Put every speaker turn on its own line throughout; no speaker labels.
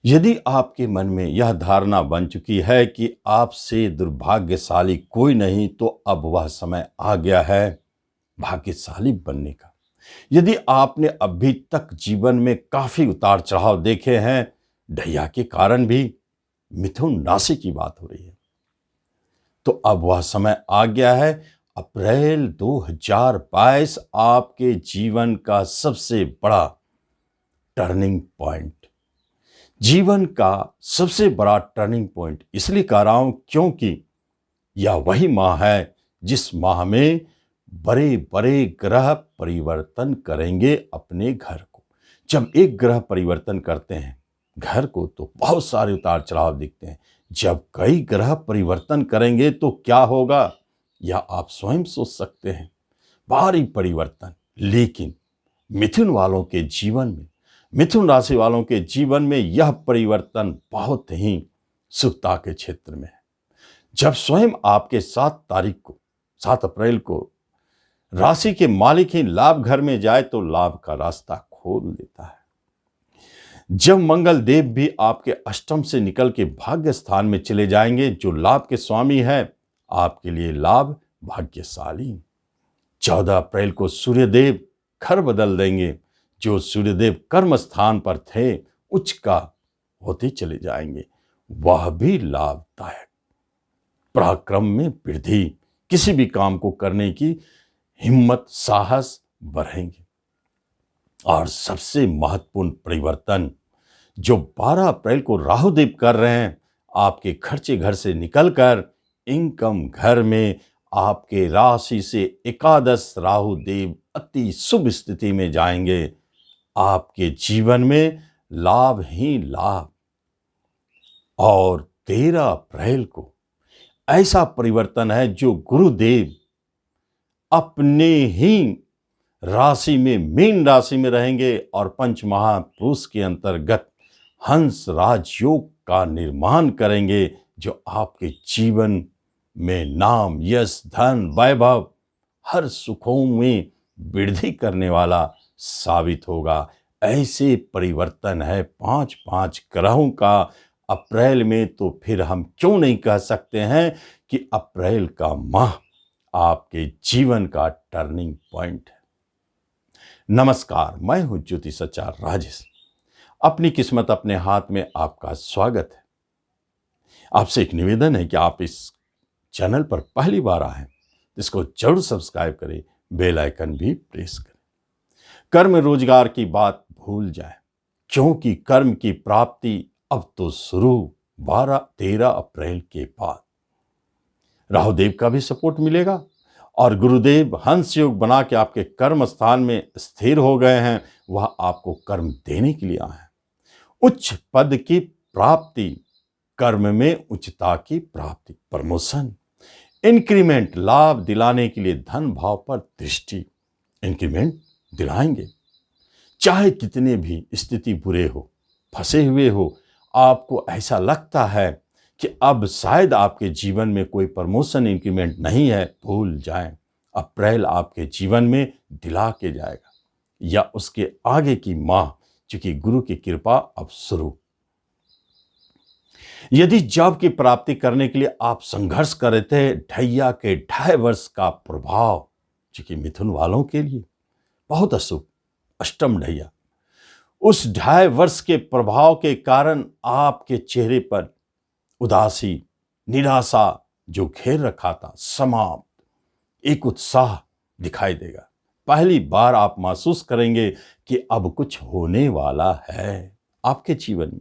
यदि आपके मन में यह धारणा बन चुकी है कि आपसे दुर्भाग्यशाली कोई नहीं, तो अब वह समय आ गया है भाग्यशाली बनने का। यदि आपने अभी तक जीवन में काफी उतार चढ़ाव देखे हैं, ढैया के कारण भी मिथुन राशि की बात हो रही है, तो अब वह समय आ गया है। अप्रैल 2022 आपके जीवन का सबसे बड़ा टर्निंग पॉइंट, जीवन का सबसे बड़ा टर्निंग पॉइंट इसलिए कह रहा हूं क्योंकि यह वही माह है जिस माह में बड़े बड़े ग्रह परिवर्तन करेंगे अपने घर को। जब एक ग्रह परिवर्तन करते हैं घर को, तो बहुत सारे उतार चढ़ाव दिखते हैं। जब कई ग्रह परिवर्तन करेंगे तो क्या होगा, यह आप स्वयं सोच सकते हैं। भारी परिवर्तन। लेकिन मिथुन वालों के जीवन में, मिथुन राशि वालों के जीवन में यह परिवर्तन बहुत ही शुभता के क्षेत्र में है। जब स्वयं आपके 7 अप्रैल को राशि के मालिक ही लाभ घर में जाए, तो लाभ का रास्ता खोल देता है। जब मंगल देव भी आपके अष्टम से निकल के भाग्य स्थान में चले जाएंगे, जो लाभ के स्वामी है, आपके लिए लाभ भाग्यशाली। 14 अप्रैल को सूर्यदेव घर बदल देंगे। जो सूर्यदेव कर्म स्थान पर थे, उच्च का होते चले जाएंगे, वह भी लाभदायक। पराक्रम में वृद्धि, किसी भी काम को करने की हिम्मत साहस बढ़ेंगे। और सबसे महत्वपूर्ण परिवर्तन जो 12 अप्रैल को राहुदेव कर रहे हैं, आपके खर्चे घर से निकलकर इनकम घर में आपके राशि से एकादश राहुदेव अति शुभ स्थिति में जाएंगे। आपके जीवन में लाभ ही लाभ। और 13 अप्रैल को ऐसा परिवर्तन है जो गुरुदेव अपने ही राशि में, मीन राशि में रहेंगे और पंच महापुरुष के अंतर्गत हंस राजयोग का निर्माण करेंगे, जो आपके जीवन में नाम यश धन वैभव हर सुखों में वृद्धि करने वाला साबित होगा। ऐसे परिवर्तन है 5 ग्रहों का अप्रैल में, तो फिर हम क्यों नहीं कह सकते हैं कि अप्रैल का माह आपके जीवन का टर्निंग पॉइंट है। नमस्कार, मैं हूं ज्योतिषाचार्य राजेश। अपनी किस्मत अपने हाथ में आपका स्वागत है। आपसे एक निवेदन है कि आप इस चैनल पर पहली बार आए, इसको जरूर सब्सक्राइब करें, बेल आइकन भी प्रेस करें। कर्म रोजगार की बात भूल जाएं, क्योंकि कर्म की प्राप्ति अब तो शुरू 13 अप्रैल के बाद। राहुदेव का भी सपोर्ट मिलेगा और गुरुदेव हंस योग बना के आपके कर्म स्थान में स्थिर हो गए हैं। वह आपको कर्म देने के लिए आए हैं। उच्च पद की प्राप्ति, कर्म में उच्चता की प्राप्ति, प्रमोशन, इंक्रीमेंट, लाभ दिलाने के लिए धन भाव पर दृष्टि, इंक्रीमेंट दिलाएंगे। चाहे कितने भी स्थिति बुरे हो, फंसे हुए हो, आपको ऐसा लगता है कि अब शायद आपके जीवन में कोई प्रमोशन इंक्रीमेंट नहीं है, भूल जाएं। अप्रैल आपके जीवन में दिला के जाएगा, या उसके आगे की माह, क्योंकि गुरु की कृपा अब शुरू। यदि जॉब की प्राप्ति करने के लिए आप संघर्ष कर रहे थे, ढैया के 2.5 वर्ष का प्रभाव, क्योंकि मिथुन वालों के लिए बहुत अशुभ अष्टम ढैया, उस 2.5 वर्ष के प्रभाव के कारण आपके चेहरे पर उदासी निराशा जो घेर रखा था, समाप्त। एक उत्साह दिखाई देगा। पहली बार आप महसूस करेंगे कि अब कुछ होने वाला है आपके जीवन में,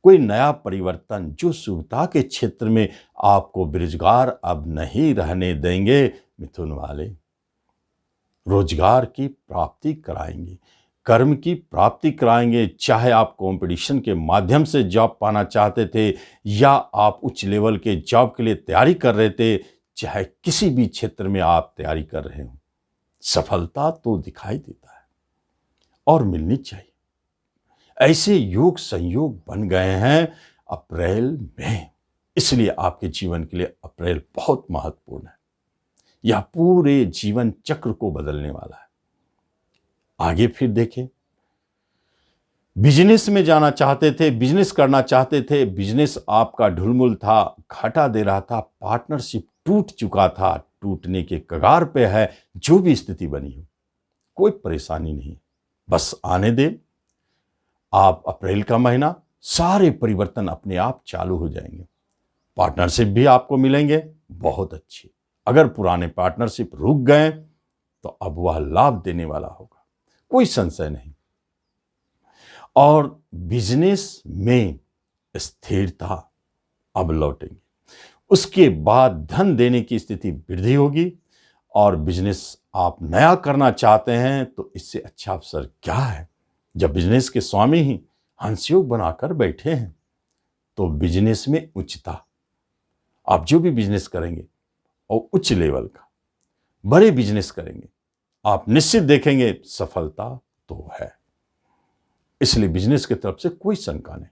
कोई नया परिवर्तन जो शुभता के क्षेत्र में आपको बेरोजगार अब नहीं रहने देंगे। मिथुन वाले रोजगार की प्राप्ति कराएंगे, कर्म की प्राप्ति कराएंगे। चाहे आप कंपटीशन के माध्यम से जॉब पाना चाहते थे, या आप उच्च लेवल के जॉब के लिए तैयारी कर रहे थे, चाहे किसी भी क्षेत्र में आप तैयारी कर रहे हो, सफलता तो दिखाई देता है और मिलनी चाहिए। ऐसे योग संयोग बन गए हैं अप्रैल में, इसलिए आपके जीवन के लिए अप्रैल बहुत महत्वपूर्ण है। यह पूरे जीवन चक्र को बदलने वाला है। आगे फिर देखें, बिजनेस में जाना चाहते थे, बिजनेस करना चाहते थे, बिजनेस आपका ढुलमुल था, घाटा दे रहा था, पार्टनरशिप टूट चुका था, टूटने के कगार पे है, जो भी स्थिति बनी हो, कोई परेशानी नहीं, बस आने दें। आप अप्रैल का महीना सारे परिवर्तन अपने आप चालू हो जाएंगे। पार्टनरशिप भी आपको मिलेंगे बहुत अच्छी। अगर पुराने पार्टनरशिप रुक गए तो अब वह लाभ देने वाला होगा, कोई संशय नहीं। और बिजनेस में स्थिरता अब लौटेंगी। उसके बाद धन देने की स्थिति वृद्धि होगी। और बिजनेस आप नया करना चाहते हैं तो इससे अच्छा अवसर क्या है, जब बिजनेस के स्वामी ही हंसयोग बनाकर बैठे हैं। तो बिजनेस में उच्चता, आप जो भी बिजनेस करेंगे और उच्च लेवल का बड़े बिजनेस करेंगे, आप निश्चित देखेंगे सफलता तो है। इसलिए बिजनेस की तरफ से कोई शंका नहीं,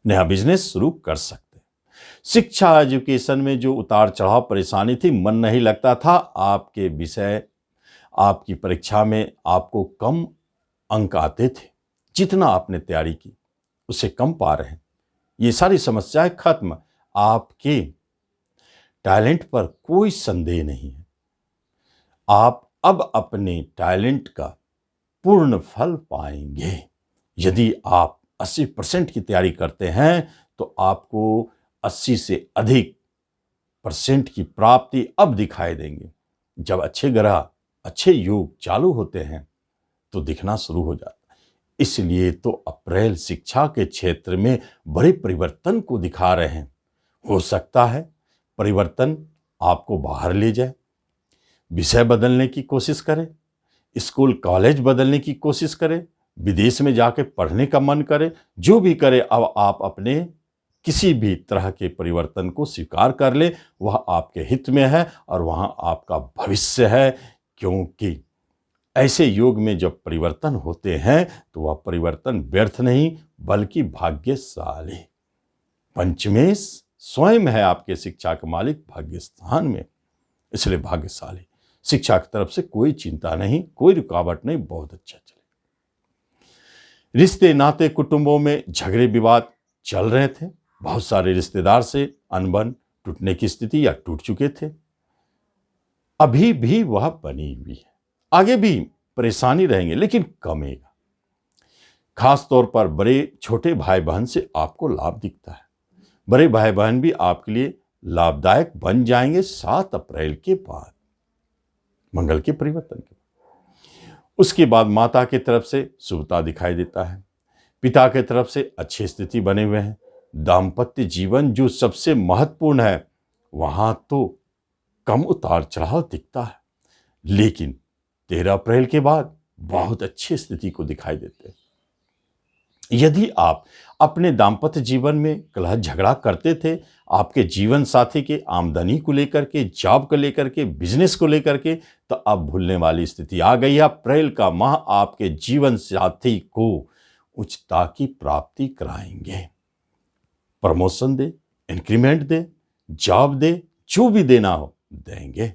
नया बिजनेस शुरू कर सकते। शिक्षा एजुकेशन में जो उतार चढ़ाव परेशानी थी, मन नहीं लगता था, आपके विषय आपकी परीक्षा में आपको कम अंक आते थे, जितना आपने तैयारी की उससे कम पा रहे हैं, ये सारी समस्याएं खत्म। आपके टैलेंट पर कोई संदेह नहीं है। आप अब अपने टैलेंट का पूर्ण फल पाएंगे। यदि आप 80% की तैयारी करते हैं तो आपको 80 से अधिक % की प्राप्ति अब दिखाई देंगे। जब अच्छे ग्रह, अच्छे योग चालू होते हैं तो दिखना शुरू हो जाता है। इसलिए तो अप्रैल शिक्षा के क्षेत्र में बड़े परिवर्तन को दिखा रहे हैं। हो सकता है परिवर्तन आपको बाहर ले जाए, विषय बदलने की कोशिश करें, स्कूल कॉलेज बदलने की कोशिश करें, विदेश में जाके पढ़ने का मन करे, जो भी करे, अब आप अपने किसी भी तरह के परिवर्तन को स्वीकार कर ले, वह आपके हित में है और वहाँ आपका भविष्य है। क्योंकि ऐसे योग में जब परिवर्तन होते हैं तो वह परिवर्तन व्यर्थ नहीं बल्कि भाग्यशाली। पंचमेश स्वयं है आपके शिक्षा के मालिक भाग्य स्थान में, इसलिए भाग्यशाली। शिक्षा की तरफ से कोई चिंता नहीं, कोई रुकावट नहीं, बहुत अच्छा चले। रिश्ते नाते कुटुंबों में झगड़े विवाद चल रहे थे, बहुत सारे रिश्तेदार से अनबन टूटने की स्थिति या टूट चुके थे, अभी भी वह बनी हुई है, आगे भी परेशानी रहेंगे लेकिन कमेगा। खास तौर पर बड़े छोटे भाई बहन से आपको लाभ दिखता है। बड़े भाई बहन भी आपके लिए लाभदायक बन जाएंगे 7 अप्रैल के बाद, मंगल के परिवर्तन के बाद। उसके बाद माता की तरफ से शुभता दिखाई देता है, पिता की तरफ से अच्छी स्थिति बने हुए हैं। दाम्पत्य जीवन जो सबसे महत्वपूर्ण है, वहां तो कम उतार चढ़ाव दिखता है, लेकिन 13 अप्रैल के बाद बहुत अच्छी स्थिति को दिखाई देते हैं। यदि आप अपने दाम्पत्य जीवन में कलह झगड़ा करते थे, आपके जीवन साथी के आमदनी को लेकर के, जॉब को लेकर के, बिजनेस को लेकर के, तो अब भूलने वाली स्थिति आ गई है। अप्रैल का माह आपके जीवन साथी को उच्चता की प्राप्ति कराएंगे। प्रमोशन दे, इंक्रीमेंट दे, जॉब दे, जो भी देना हो देंगे।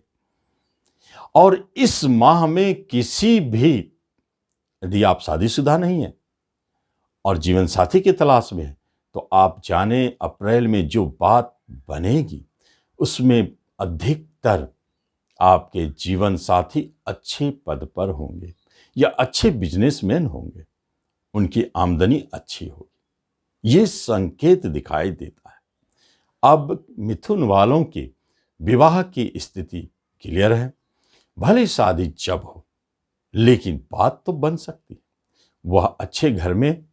और इस माह में किसी भी, यदि आप शादीशुदा नहीं है और जीवन साथी की तलाश में है, तो आप जाने अप्रैल में जो बात बनेगी उसमें अधिकतर आपके जीवन साथी अच्छे पद पर होंगे या अच्छे बिजनेसमैन होंगे, उनकी आमदनी अच्छी होगी, ये संकेत दिखाई देता है। अब मिथुन वालों की विवाह की स्थिति क्लियर है। भले शादी जब हो, लेकिन बात तो बन सकती है। वह अच्छे घर में,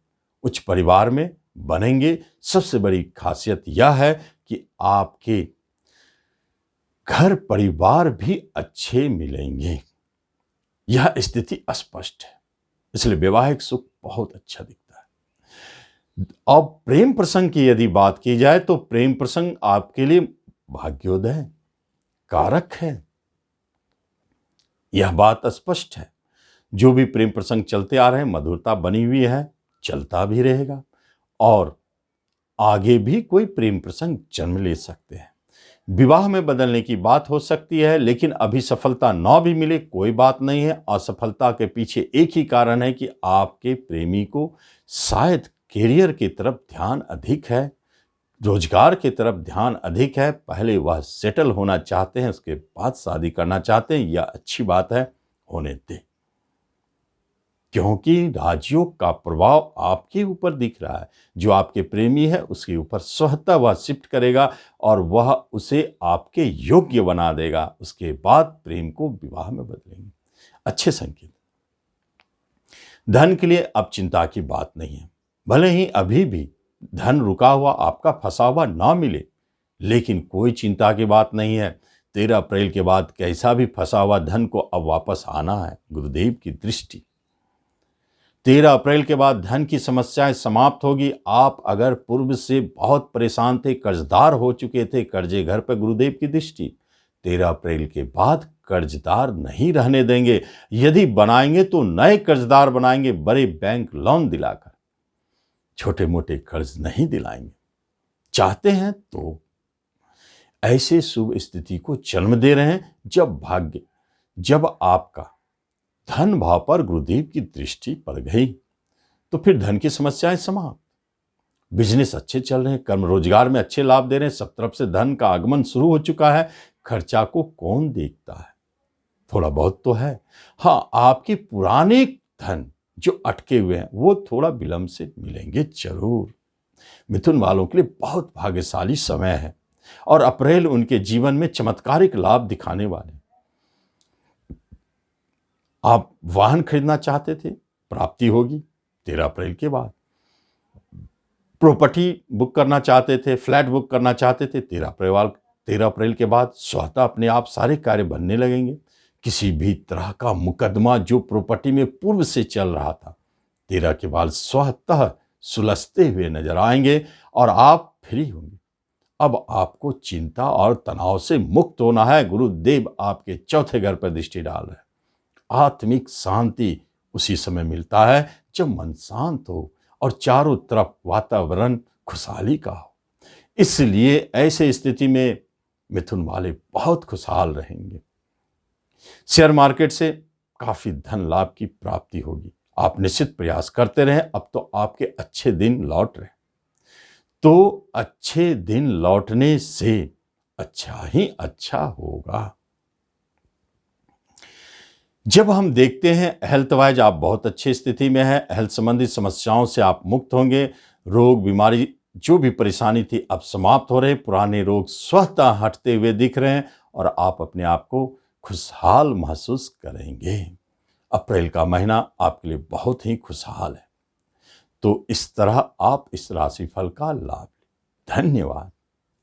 उच्च परिवार में बनेंगे। सबसे बड़ी खासियत यह है कि आपके घर परिवार भी अच्छे मिलेंगे, यह स्थिति स्पष्ट है। इसलिए वैवाहिक सुख बहुत अच्छा दिखता है। अब प्रेम प्रसंग की यदि बात की जाए तो प्रेम प्रसंग आपके लिए भाग्योदय कारक है, यह बात स्पष्ट है। जो भी प्रेम प्रसंग चलते आ रहे हैं, मधुरता बनी हुई है, चलता भी रहेगा और आगे भी कोई प्रेम प्रसंग जन्म ले सकते हैं। विवाह में बदलने की बात हो सकती है, लेकिन अभी सफलता ना भी मिले कोई बात नहीं है। असफलता के पीछे एक ही कारण है कि आपके प्रेमी को शायद करियर की तरफ ध्यान अधिक है, रोजगार की तरफ ध्यान अधिक है। पहले वह सेटल होना चाहते हैं, उसके बाद शादी करना चाहते हैं। यह अच्छी बात है, होने दें, क्योंकि राजयोग का प्रभाव आपके ऊपर दिख रहा है। जो आपके प्रेमी है उसके ऊपर स्वतः वह शिफ्ट करेगा और वह उसे आपके योग्य बना देगा। उसके बाद प्रेम को विवाह में बदलेंगे। अच्छे संकेत। धन के लिए अब चिंता की बात नहीं है। भले ही अभी भी धन रुका हुआ, आपका फंसा हुआ ना मिले, लेकिन कोई चिंता की बात नहीं है। 13 अप्रैल के बाद कैसा भी फंसा हुआ धन को अब वापस आना है। गुरुदेव की दृष्टि 13 अप्रैल के बाद धन की समस्याएं समाप्त होगी। आप अगर पूर्व से बहुत परेशान थे, कर्जदार हो चुके थे, कर्जे घर पर, गुरुदेव की दृष्टि 13 अप्रैल के बाद कर्जदार नहीं रहने देंगे। यदि बनाएंगे तो नए कर्जदार बनाएंगे, बड़े बैंक लोन दिलाकर। छोटे मोटे कर्ज नहीं दिलाएंगे। चाहते हैं तो ऐसे शुभ स्थिति को जन्म दे रहे हैं जब आपका धन भाव पर गुरुदेव की दृष्टि पड़ गई तो फिर धन की समस्याएं समाप्त। बिजनेस अच्छे चल रहे हैं, कर्म रोजगार में अच्छे लाभ दे रहे हैं, सब तरफ से धन का आगमन शुरू हो चुका है। खर्चा को कौन देखता है, थोड़ा बहुत तो है। हाँ, आपके पुराने धन जो अटके हुए हैं वो थोड़ा विलंब से मिलेंगे जरूर। मिथुन वालों के लिए बहुत भाग्यशाली समय है और अप्रैल उनके जीवन में चमत्कारिक लाभ दिखाने वाले। आप वाहन खरीदना चाहते थे, प्राप्ति होगी 13 अप्रैल के बाद। प्रॉपर्टी बुक करना चाहते थे, फ्लैट बुक करना चाहते थे, 13 अप्रैल के बाद स्वतः अपने आप सारे कार्य बनने लगेंगे। किसी भी तरह का मुकदमा जो प्रॉपर्टी में पूर्व से चल रहा था, 13 के बाद स्वतः सुलझते हुए नजर आएंगे और आप फ्री होंगे। अब आपको चिंता और तनाव से मुक्त होना है। गुरुदेव आपके चौथे घर पर दृष्टि डाल रहे हैं। आत्मिक शांति उसी समय मिलता है जब मन शांत हो और चारों तरफ वातावरण खुशहाली का हो। इसलिए ऐसे स्थिति में मिथुन वाले बहुत खुशहाल रहेंगे। शेयर मार्केट से काफी धन लाभ की प्राप्ति होगी। आप निश्चित प्रयास करते रहें। अब तो आपके अच्छे दिन लौट रहे, तो अच्छे दिन लौटने से अच्छा ही अच्छा होगा। जब हम देखते हैं हेल्थ वाइज आप बहुत अच्छी स्थिति में है, हेल्थ संबंधी समस्याओं से आप मुक्त होंगे। रोग बीमारी जो भी परेशानी थी अब समाप्त हो रहे, पुराने रोग स्वतः हटते हुए दिख रहे हैं और आप अपने आप को खुशहाल महसूस करेंगे। अप्रैल का महीना आपके लिए बहुत ही खुशहाल है, तो इस तरह आप इस राशिफल का लाभ लें। धन्यवाद।